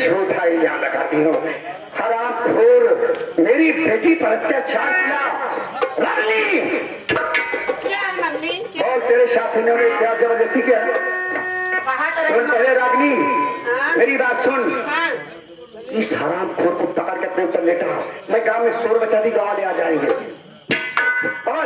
झूठा इल्जाम लगाती हो। हरामखोर, मेरी बेटी पर अत्याचार किया। रानी, और तेरे साथियों ने क्या जबरदस्ती किया? सुन पहले रागनी, मेरी बात सुन। इस हरामखोर को पकड़ के अपने ऊपर लेटा, मैं गांव में शोर बचा दी, गाँव ले आ जाएंगे। और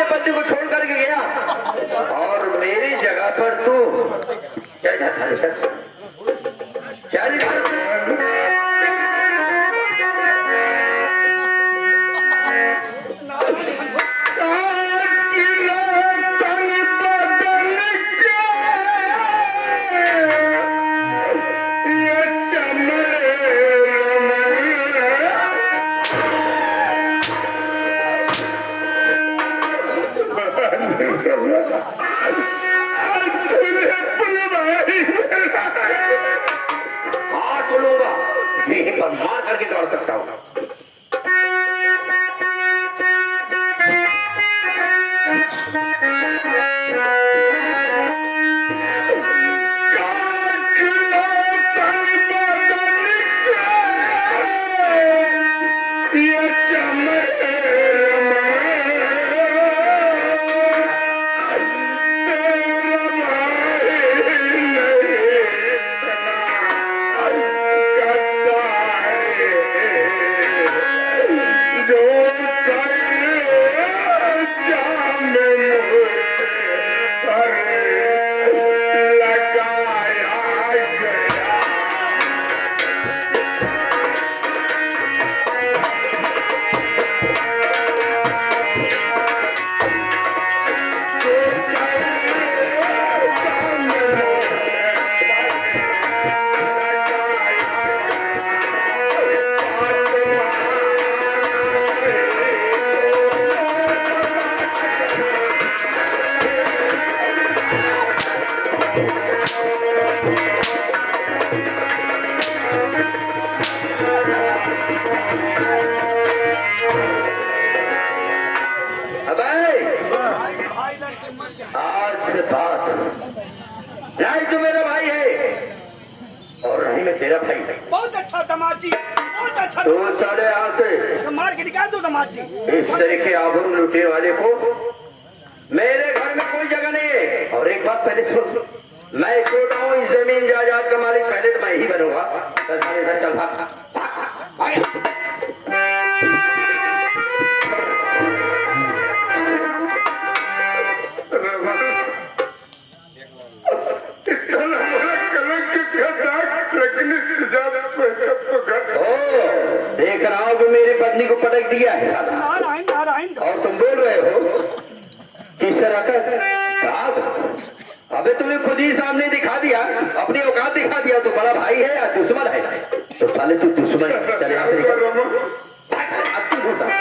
बच्चे को छोड़ करके गया और मेरी जगह पर तू मार करके दौड़ सकता हूँ। तेरा भाई बहुत अच्छा दमाजी, बहुत अच्छा। तो चले यहाँ से मार के निकाल दो दमाजी। इस तरह के आबरू लुटे वाले को मेरे घर में कोई जगह नहीं है। और एक बात पहले सुन, मैं छोटा हूँ, इस जमीन जायदाद का मालिक पहले तो मैं ही बनूंगा। तो सारे इधर चल भाग। देख रहा हूँ कि मेरी पत्नी को पटक दिया है। नारायण नारायण। और तुम बोल रहे हो किस तरह का? अबे तुम्हें खुद ही सामने दिखा दिया, अपनी औकात दिखा दिया। तो बड़ा भाई है या दुश्मन है? तो साले तू दुश्मन है। चले यहाँ से अब तू होता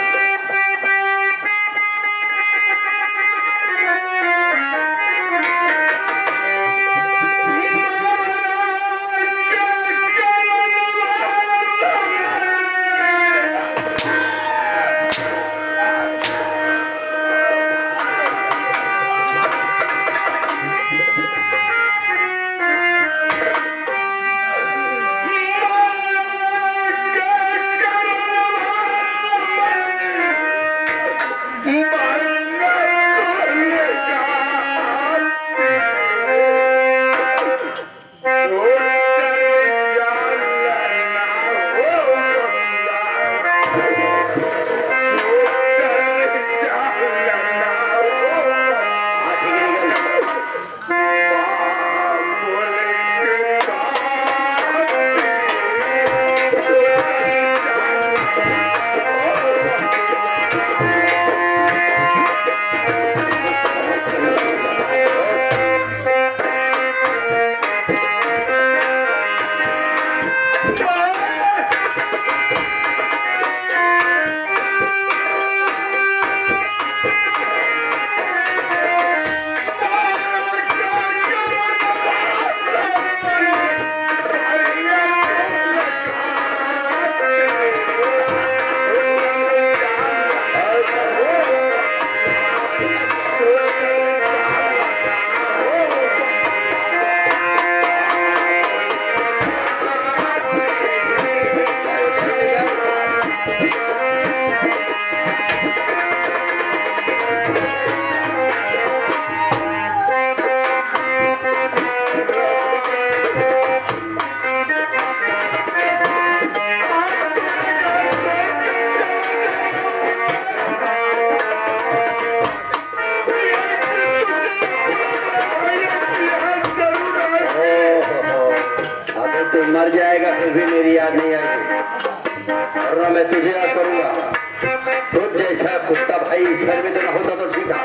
मर जाएगा फिर भी मेरी याद नहीं आएगी, और ना मैं तुझे याद करूंगा। तुझ जैसा कुत्ता भाई घर में तो होता तो ठीक था।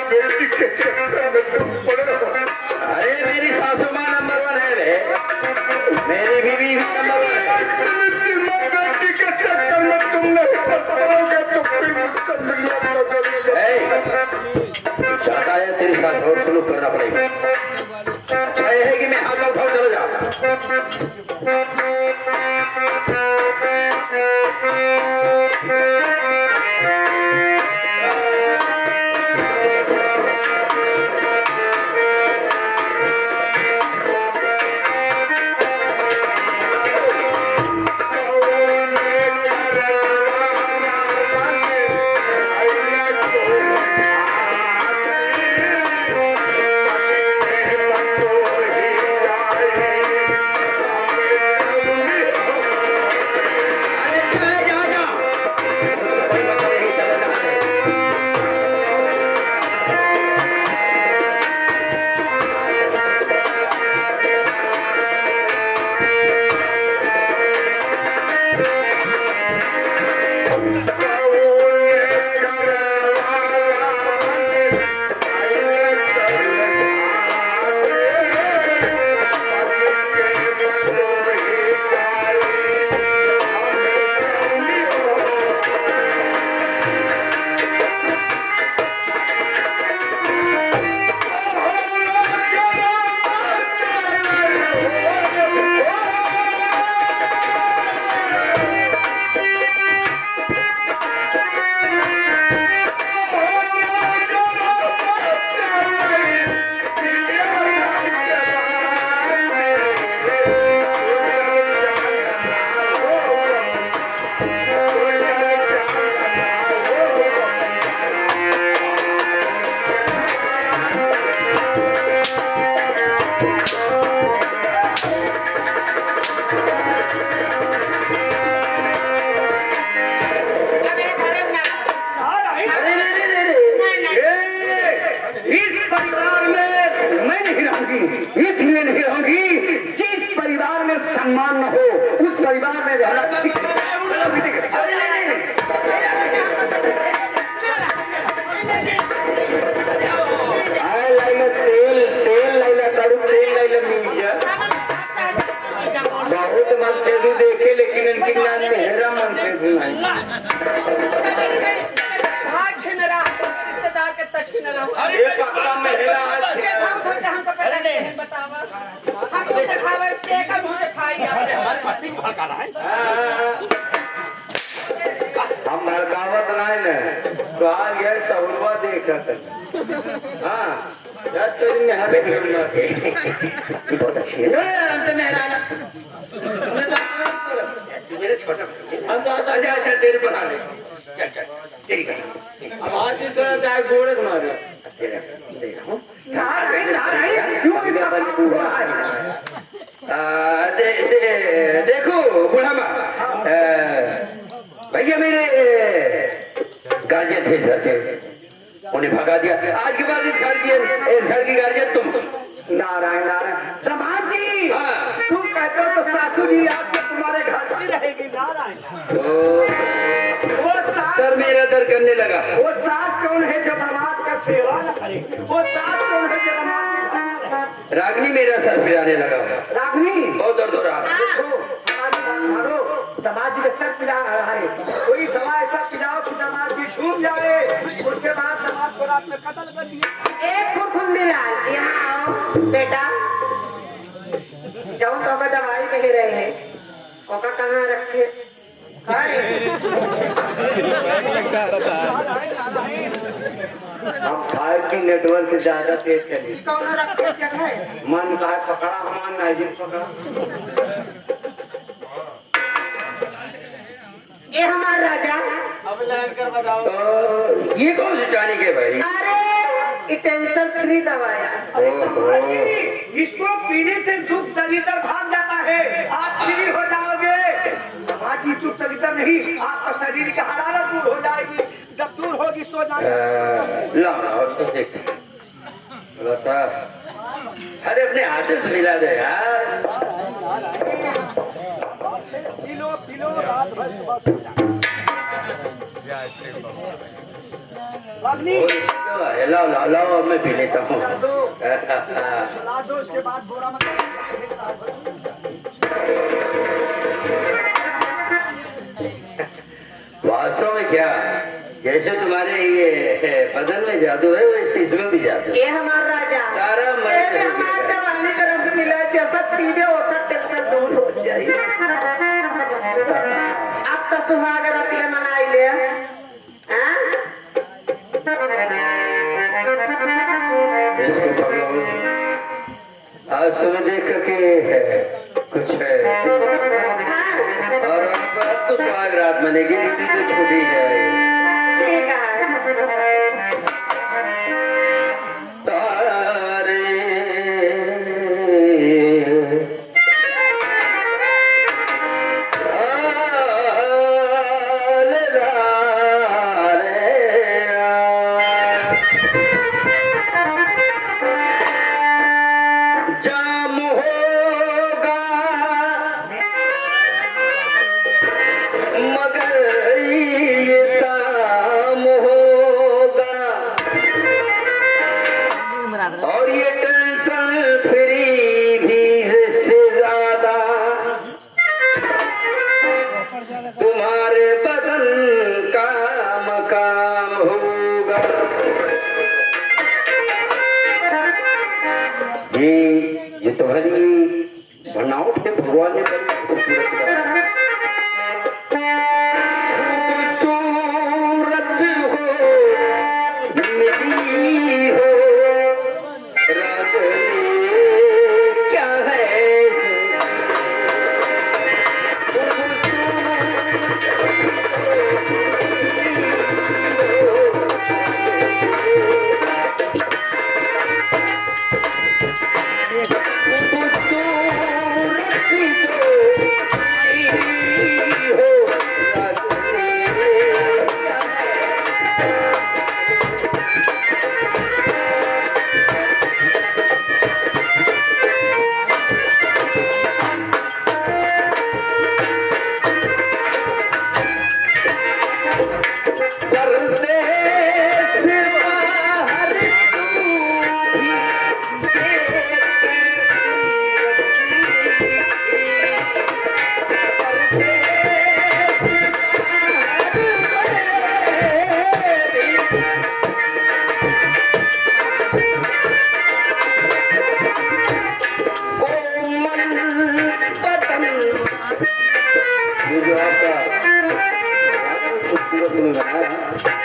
बेटी के चक्कर में तुम पड़े हो। अरे मेरी सासू माँ नंबर 1 है रे, मेरी बीवी भी नंबर 1 है। बेटी के चक्कर में तुम नहीं फंस पाओगे तो फिर मुझसे मिलना पड़ेगा। चाहता है तेरी साथ और सुलूक करना पड़ेगा। अच्छा ये है कि मैं हाथ उठाऊं, चलो जा। इसलिए नहीं होगी जिस परिवार में सम्मान न हो उस परिवार में बहुत मन से भी देखे लेकिन इनकी ज्ञान में हेरा मन से भी रिश्तेदार के तछिनरा ये पक्का में हेरा है। हमको पता नहीं है, बतावा हम तो दिखावे ते का मुंह दिखाई आपने हर मस्ती भड़का रहा है। हम भड़कावत नहीं ने तो आज ये सहुलवा देखा था। हां यार तेरी में है बहुत अच्छी है। हम तो मेहराना मेरे छोटा हम तो अच्छा तेरे बना ले। चल चल तेरी गई अब आज की तरह जाए घोड़े बना दे तेरे देखो क्यों इतना बात हुआ है। देखो बुढ़ा माँ भैया मेरे गार्जियन थे घर के उन्हें भगा दिया। आज के बाद इस घर की गार्जियन तुम। नारायण नारायण समाज जी तुम कहते हो तो सासू जी आपके तुम्हारे घर की रहेगी। नारायण वो सर मेरा दर करने लगा। वो सास कौन है जो दामाद का सेवा न करे? वो सास कौन है जो दामाद की रागनी मेरा सर पिराने लगा। रागनी बहुत दर्द हो रहा है। दामाद जी का सर पिला रहा है। कोई दवा ऐसा पिलाओ कि दामाद जी झूम जाए। उसके बाद दामाद को रात में कत्ल कर दिया। एक फुरफुंदी लाल यहाँ आओ बेटा। जाऊँ तो का दवाई कह रहे हैं कोका कहाँ रखे हम 5G नेटवर्क से ज्यादा तेज चली। कौन रखे जगह मन का है पकड़ा हमान नहीं पकड़ा। ये हमारा राजा। अब लाइन कर बताओ। तो ये कौन सी जानी के भाई? अरे टेंशन फ्री दवाया। इसको पीने से दुख दलितर भाग जाता है। आप फ्री हो जाओगे। बाजी दुख दलितर नहीं, आपका शरीर की हरारत दूर हो जाएगी। जब दूर होगी सो जाएगी। ला और तो देख अरे अपने हाथ से मिला दे यार। पी लो रात भर सुबह सो जाओ। रागनी लाओ लाओ लाओ मैं पी लेता हूँ। सुला दो उसके बाद बोरा मत वास्तव में क्या जैसे तुम्हारे ये बदन में जादू है वैसे इसमें भी जादू है। ये हमारा राजा सारा मन ये भी हमारा जवानी का रस मिला जैसा पीने वैसा टेंशन दूर हो जाए। अब तो सुहाग रातिया मनाई ले हाँ? इसको पकड़ो। आज सुबह देख के कुछ है और अब तो सुहाग रात मनेगी नींद तो छूटी जाए। ठीक है तारे जाम होगा मगर ये शाम होगा और ये टेंशन फ्री भी से ज्यादा तुम्हारे बदन का मकाम होगा। ये तुम्हारी बनावट के भगवान ने बड़ी खूबसूरत बनाया। खूबसूरत हो मिली हो रात क्या है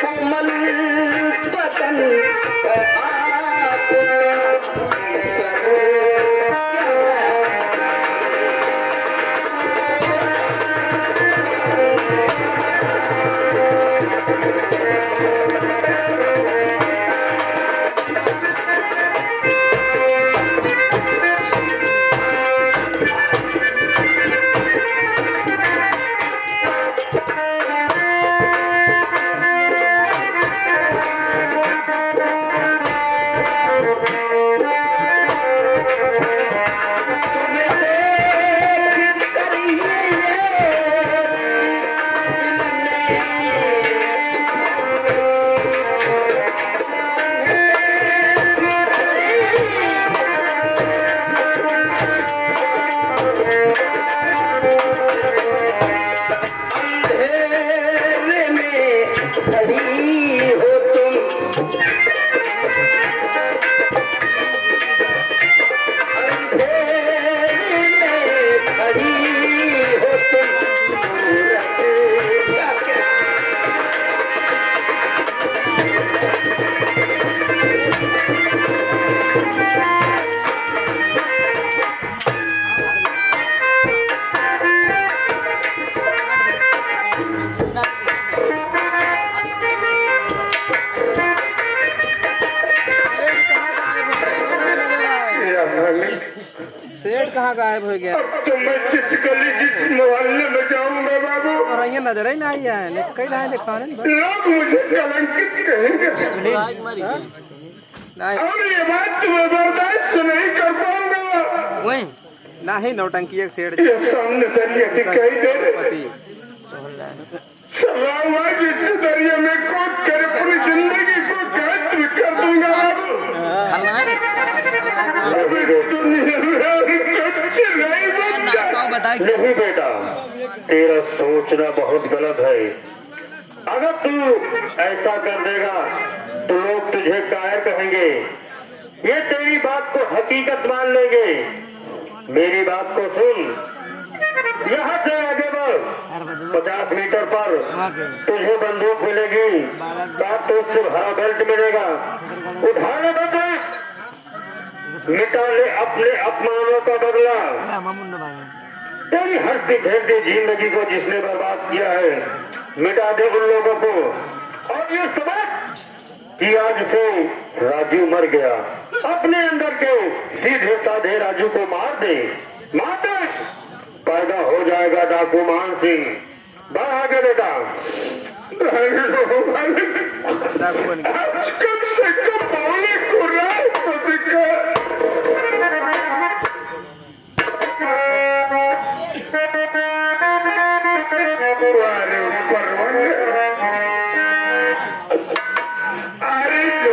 कोमल बदन सेठ कहाँ गायब हो गया? अब तो मैं जिस गली जिस मोहल्ले में जाऊंगा बाबू और यहाँ नजर ही नहीं आया है। कई लाइन दिखाने लोग मुझे कलंकित कहेंगे नहीं। और ये बात तुम्हें बर्दाश्त नहीं कर पाऊंगा। नहीं नौटंकी एक सेठ ये सामने दरिया दिखाई दे रहे पति चला हुआ जिस दरिया में कूद कर पूरी जिंदगी को खत्म कर दूंगा बाबू अभी दुनिया में कुछ नहीं बचा नहीं बेटा तेरा सोचना बहुत गलत है अगर तू ऐसा कर देगा तो लोग तुझे कायर कहेंगे ये तेरी बात को हकीकत मान लेंगे मेरी बात को सुन यहाँ से आगे बढ़ 50 मीटर पर तुझे बंदूक मिलेगी कारतूस से भरा बेल्ट मिलेगा उठाने बता मिटा ले अपने अपमानों का बदला तेरी हंसती खेलती जिंदगी को जिसने बर्बाद किया है मिटा दे उन लोगों को और ये समझ कि आज से राजू मर गया अपने अंदर के सीधे साधे राजू को मार दे पैदा हो जाएगा डाकू मान सिंह बढ़ आगे बेटा डाकू बन गया कम से कम बोले को तो दिखा अरे